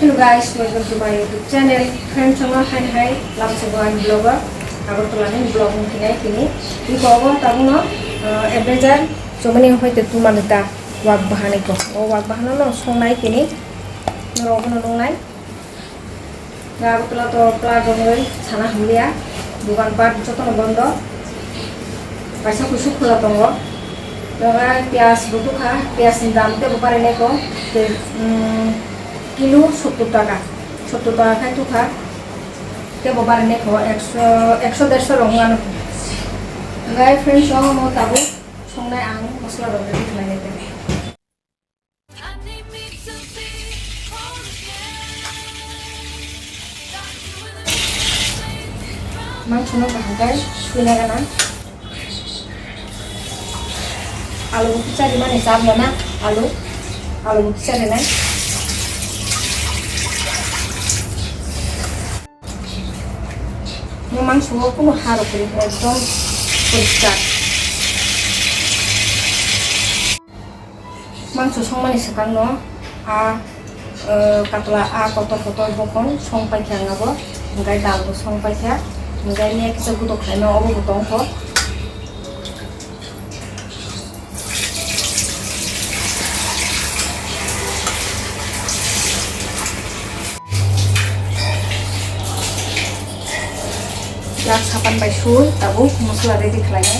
Hello guys, welcome to my YouTube channel. Friends, Chowmohani Lamsugan blogger. Agartala blog kini. Di bawah tamu Advisor Chowmohani hoite tu Namita wak bahane ko. O wak bahana lo songnai kini. Norogono nongnai. Agartala to plagoi sana hulia. Bukan part jotono bondo. Paisa kusuk khula tongo. Dengan pias butuh pias dalam te bupare neko kilo 70 টাকা 70 টাকা খাই তুখা তে ববারে neko 100 রঙানো গাই friend সহ মো তাবো সংনাই আং মশলা রঙে দিখলাই নেতে মাংসনো বাহাগাই শুনে গানা আলু চারি মানে চাবলো না আলু চারি নাই মাংসও কোনো হার উপরে একদম পরিষ্কার মাংস সংমানি সেখান কাতলা কতল বকন সংপাইখা নাবো ओमफ्राय दालबो संपाइखा ओमफ्राय नेक्स्ट गुदक खायनो अबो दंखो Yak sapan by sul, tabu, masala ready klanya.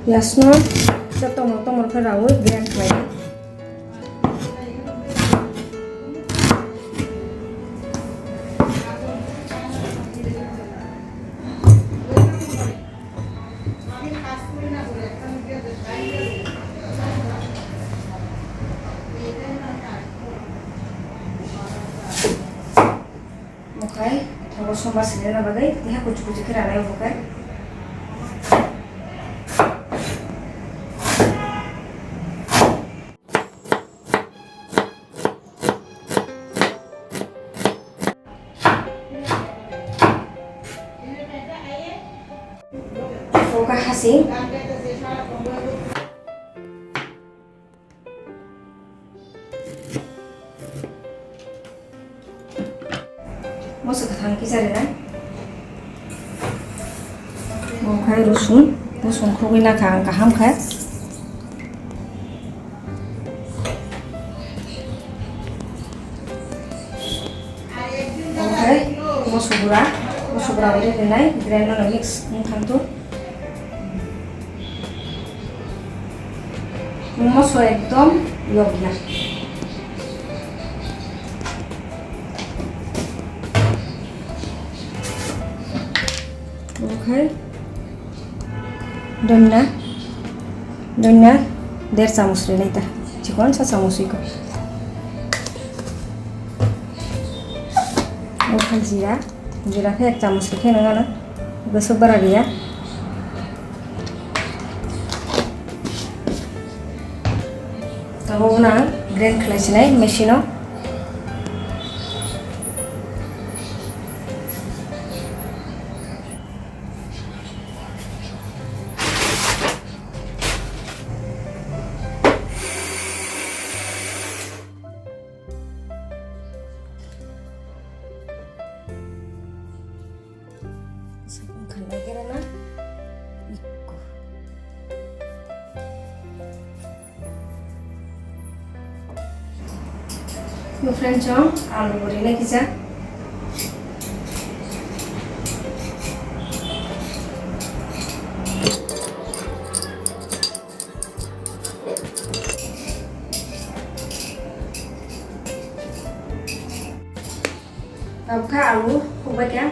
Yasno, sa tomor karawi grand klanya. Okay, tapos sumasin na bagay, diha kucu-kucu kirana yung bukan. Kasih mau sekarang kisah deh mau kayak rusun kruwi nak kaham kan oke mau subura udah denai grinder mix mungkin tuh Moso ekdom yogna. Okay. Donna 1.5 চামচ রে এটা চিকন সা চামচ eco ওখান জিরা কে 1 চামচ রেখে না বেশ বড় দিয়া Tahu na grand class nai machine Your friend John, alu bori na kisa. Tahu ka alu, kubek ya.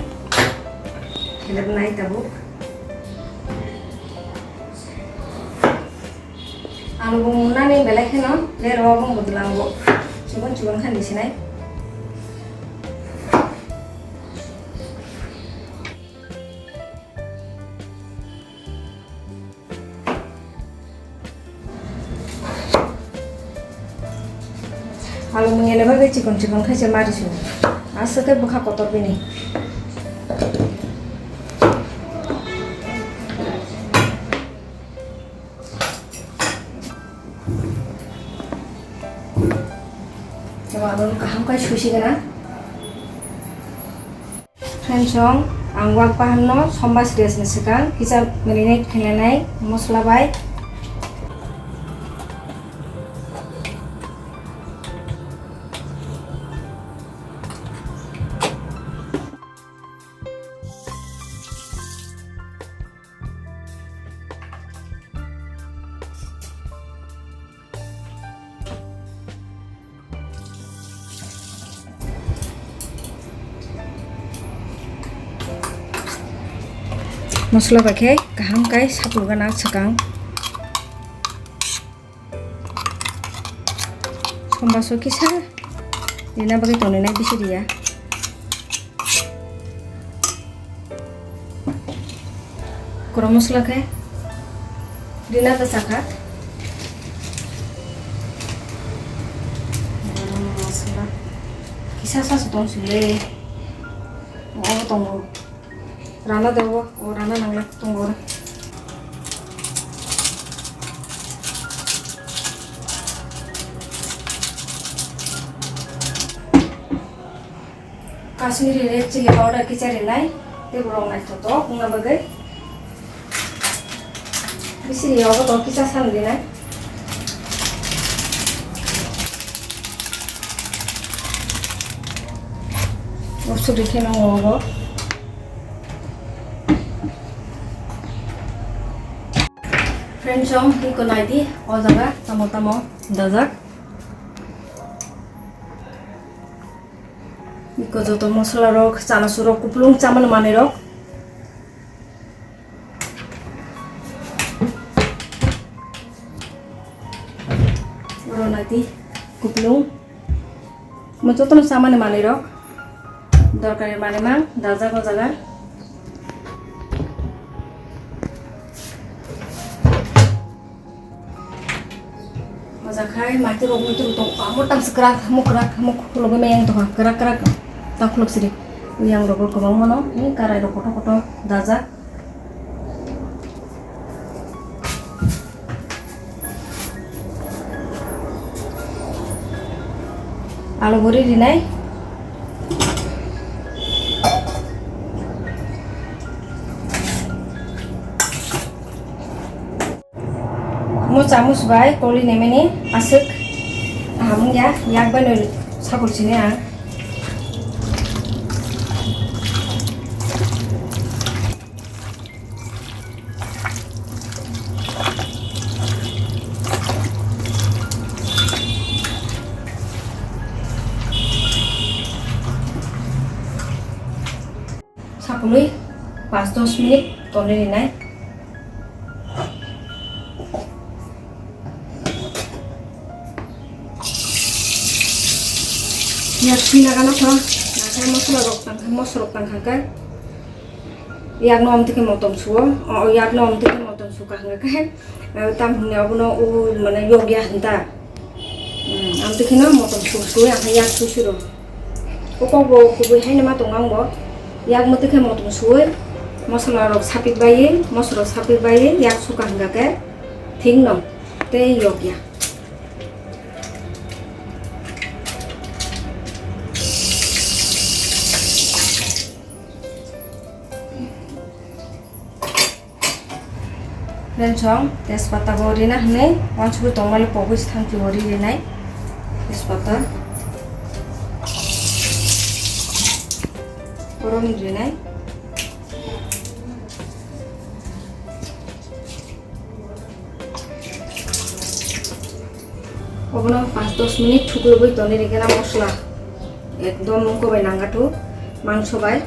Hilap naik tabu. आलु बुंनानै बेलायखेनो लेराव बुंबोदलांगौ सुबुन खान्दिसिनाय आलु मुङेनोबा बे चिकन खायसे मारिसु आसोके बुखा कतर बिनि आलु काहामखाय सुसिगोना फ्रेन्डसं आं वाक पाहानो समबास रेसनि सिगां किजा मेरिनेट खालामनाय मस्ला बाय मस्ला बायखे गाहामखाय सापुगोना सिगां समबासो किसा दिना बागै तोननाय बिसरिया गरम मस्ला के दिना तसाखा गरम मस्ला किसा सास दंसुले ओ दङ राना देवो और राना नांला दंगो काश्मीरी रेड चिली पाउडर की चरिनाय ते बरंनाय तो बुंना बगै बिसि यावबो तो किसा सानदिनाय उसुरि खेनांगो फ्रेन्डसं हिको नायदि ओ जागा तमो दजक हिको जतो मसला रक चानासु रक कुपलुं चामन माने रक रो नायदि कुपलुं मजतो सामान माने रक दरकारि माने मा दाजा गो जागा जाखाय माथि रोग मिथु तो आमोटाम सकराक मुख लोगे में तो करा ताखुलक सिरि yang रोग को मनो नि काराय रो कटो दाजा आलु बरि दिनाय चामच बाय टोली नेमेनि आसक हामुया याक बानो साखरसिने आ साखुलै 5-10 मिनिट टोले दिनाय yak pinagana ko nakai mosla rok tang khaka yak nom tike motom suo o yak nom tike motom suka ngaka tam hne abono u mane yogya hanta am tike na motom su yak su ro ko bo haina ma tongang bo yak mo tike motom suo mosla rok sapik baye yak suka ngaka thing nom te yogya फ्रेन्डसं तेजपाता गरिना हने वानसुबो तंगमाले पगैस थांखि गरि देनाय तेजपाता गरम देनाय अबनो 5-10 minute थुकलुबै तने रेगेना मस्ला एकदम कोबाय नांगाथु मांस बाय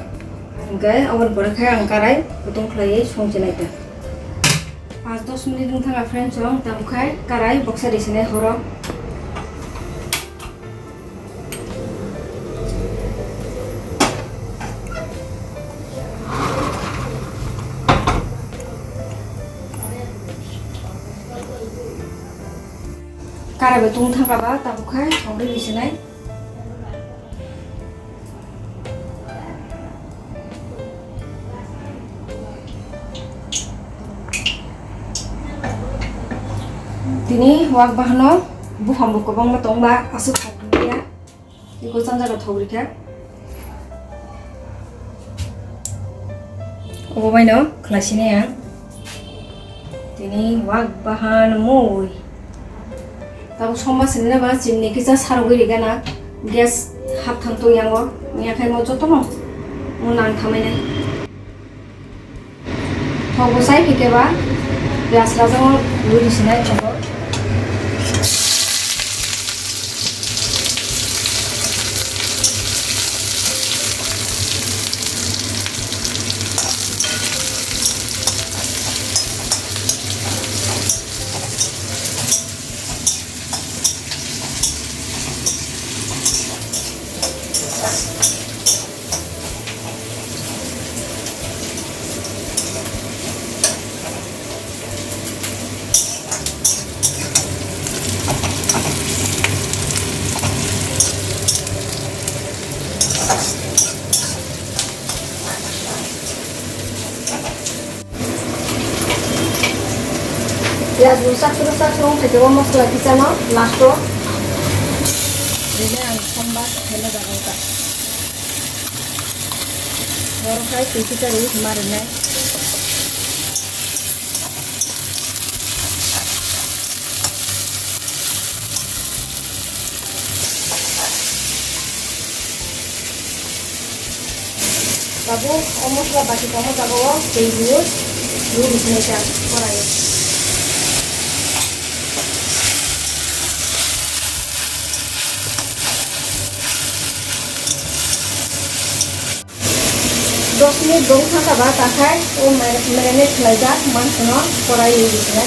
ओमफ्राय अवन बरखाय आं काराय गुदुं खालायै संजेनायदों 5-10 menit dong thang friend chong tam khai karai boxa di sini horok karai betung thang kaba tam khai chong di sini Tini wak bahno buham bukobang matong ba asu khapnya iko sanja ga thogri kha obo baino khlasine ya tini wak bahan moi tabu somba sinne ba chinni kisa sarogiri gana gas hap thang to yango nya khai mo joto no mo nan khamai nai thogo sai phike ba gas rajang luri sinai thogo Piaz rusak rong theke o mosla kisano lasto dile ang sambar hele jagota और kai pita ri marne babu omosla baki komo jabo ei diyo ru bisne ta korai 10 menit dong thang ba ta khai o marinate khlaiga mansono korai disne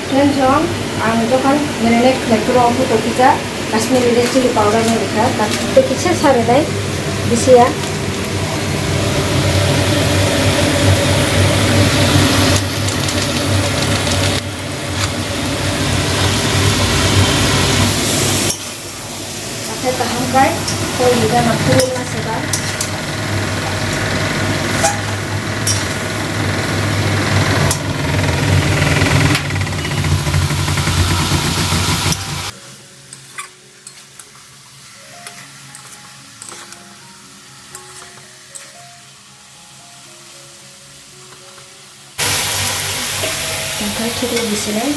Friends, ang jokan marinate khlaikro aku to kita Kashmiri red chili powder में लिखा है तो किसे सारे दाई दिसिया pakai tahan kai कोई juga makul ना सेदा Sampai kita di sini.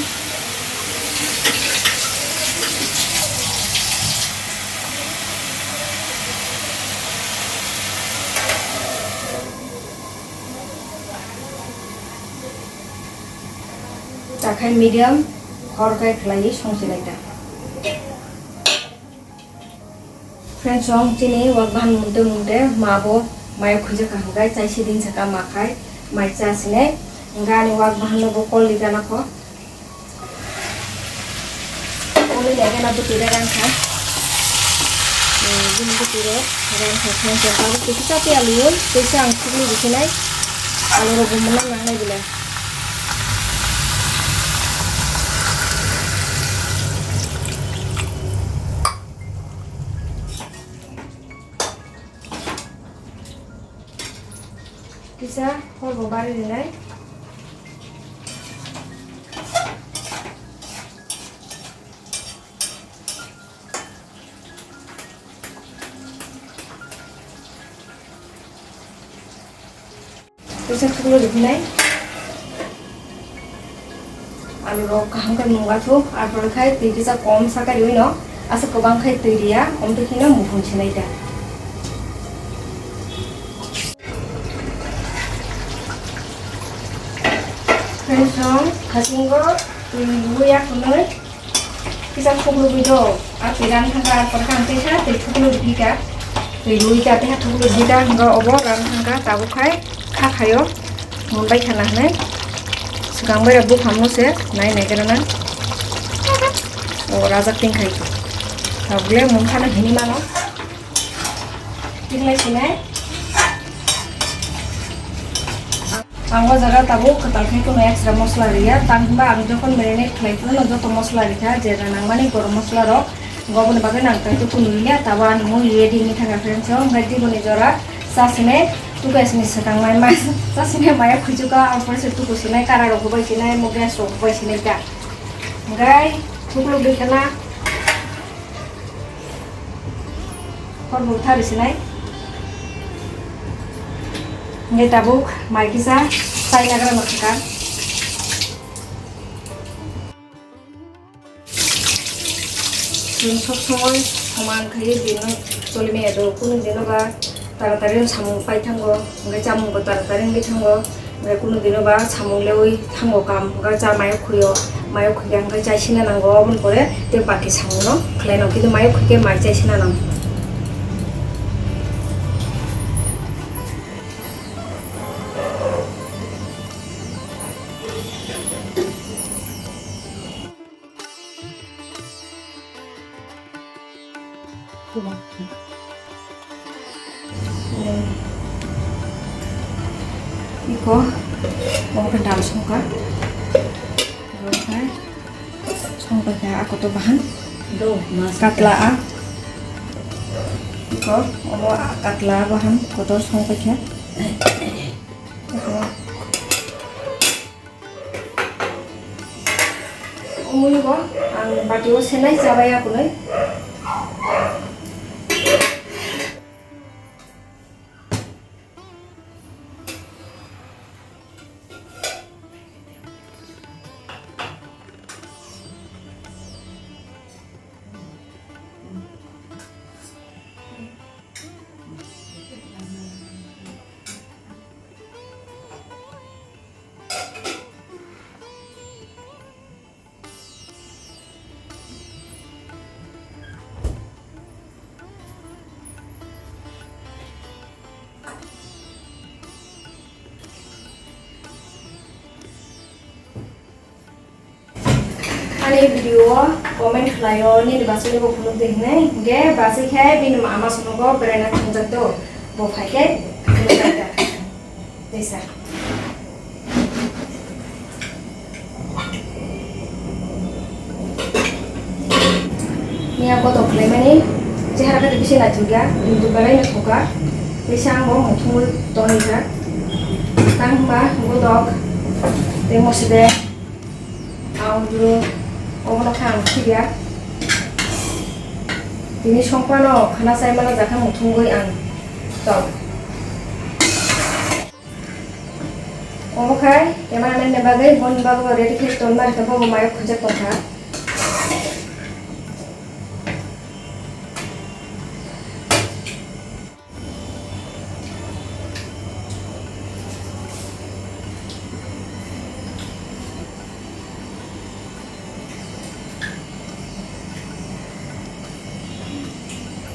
Takai medium, korkai kelai songsi laita. Friends, song sini wakban munde mabo mayo kuja kahugai cai sidin saka makai mai cha sini. Ngani wak bahan lo kol di kana ko oli lege na butire ran kha ini butire ran kha khan ja ka kisa pe alu kisa ang khuli disinai alu ro gumna nangai bile kisa hol bo bari dinai Bisa dulu di sini. alu rok kaham kan munga thu ar khai tui bisa kom sakai rui no asa kobang khai tui ria om tu hina muhun chinai da Friends, kasinggo tui buya kunoi bisa thuklu bido ar piran thanga porkan tesa tui thuklu bika tui buya te thuklu bika hanga obo ran thanga tabu khai kha khayo mumbai khana hanai segang bai rabu khamno se nai nai karana o rajak ting khai tu table mum khana hini mano tinglai sinai anggo jaga tabu ketal khai kono extra mosla ria tangba ang jokon marinate khlai tu no joto mosla rikha jera nangmani gorom mosla rok gobon bagai nangkai tu kunulia taban mo ready ni thanga friends ngadi boni jora sasine tu guys ni sekang mai mai sasine maya khujuka ampor se tu kusinai kara rok bai sinai mo gas rok bai sinai ka ngai thuklu bikana kon bu thari sinai ngai tabuk mai kisa sai nagra makka সব সময় সমান খাইয়ে দিন চলি মেয়ে তো কোনো দিনও বা তাড়াতাড়ি সামুং পাই থাঙ্গো ওই চামুংগো তাড়াতাড়ি গে থাঙ্গো ওই কোনো দিনও বা সামুংলে ওই থাঙ্গো কাম ওই চা মায়ক খুঁয়ো মায়ক খুঁয়ে ওই চাইছিনা নাঙ্গো অমন করে তে বাকি সামুনো খেলাইনো কিন্তু মায়ক খুঁয়ে মাই চাইছিনা নাঙ্গো Iko mau kendal songka okay songka ya aku tuh bahan katla a iko mau katla bahan kotor songka ya ini kok ang batiwo senai sabaya aku nih Ani video comment layo ni basile bo phuluk dekhne ge basi khai bin ama sunogo berena thunjak do bo phake khulata desa ni apa to klemani chehara ka bisi na juga bintu balai na thoka besang bo muthul tonika tangba godok te moside audro 어머나 강 키야 ini songpano khana sai mana jakha muthungoi ang to omokai cameraman ne bagai bon bago ready ke ton mar ka bago mayo khojak tongha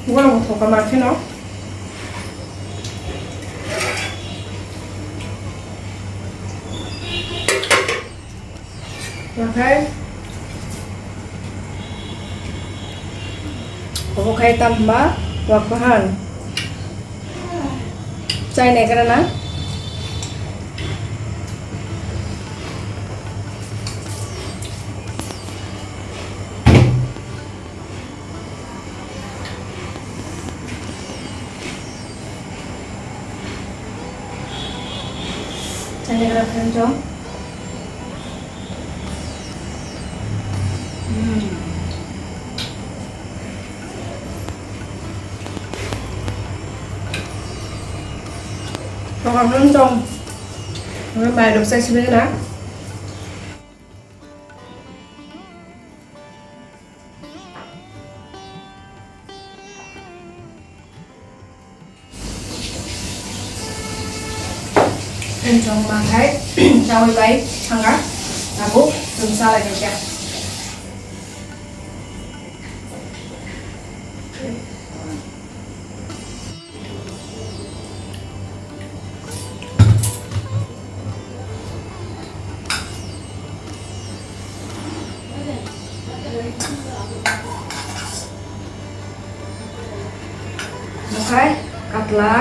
Gua mau coba makan no. Okay. Aku kayak tambah wabahan. Cai nih karena Channel friend dong. Còn lưng trong, rồi bài được xây xuyên đó. friend Chowmohani jawai bai thanga aku जों सालायनाय Oke, katla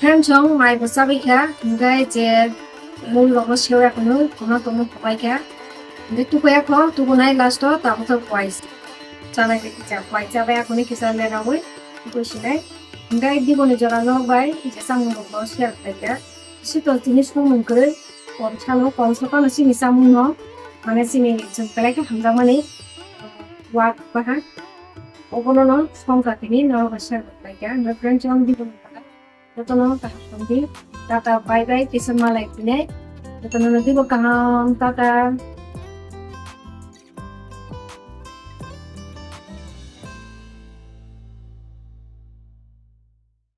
friend chong mai besabi kha ngai je mul logo sewa kono kono papai kha de tu kaya kho tu gunai last ta ko twice chana ke cha kwai cha ba koni kisa le na wei ko sinai ngai di boni jara no bai je sang mo ko share ta kha sito jinis ko mun kre kon chalo kon so kana sini samu no mane sini jeng pelai ka hamja mani wa ba ha obono no songka tini no ba share ta kha na friend chong di Tono kahapon tata bye bye kisa malay pinay. Tono na di ko kaham tata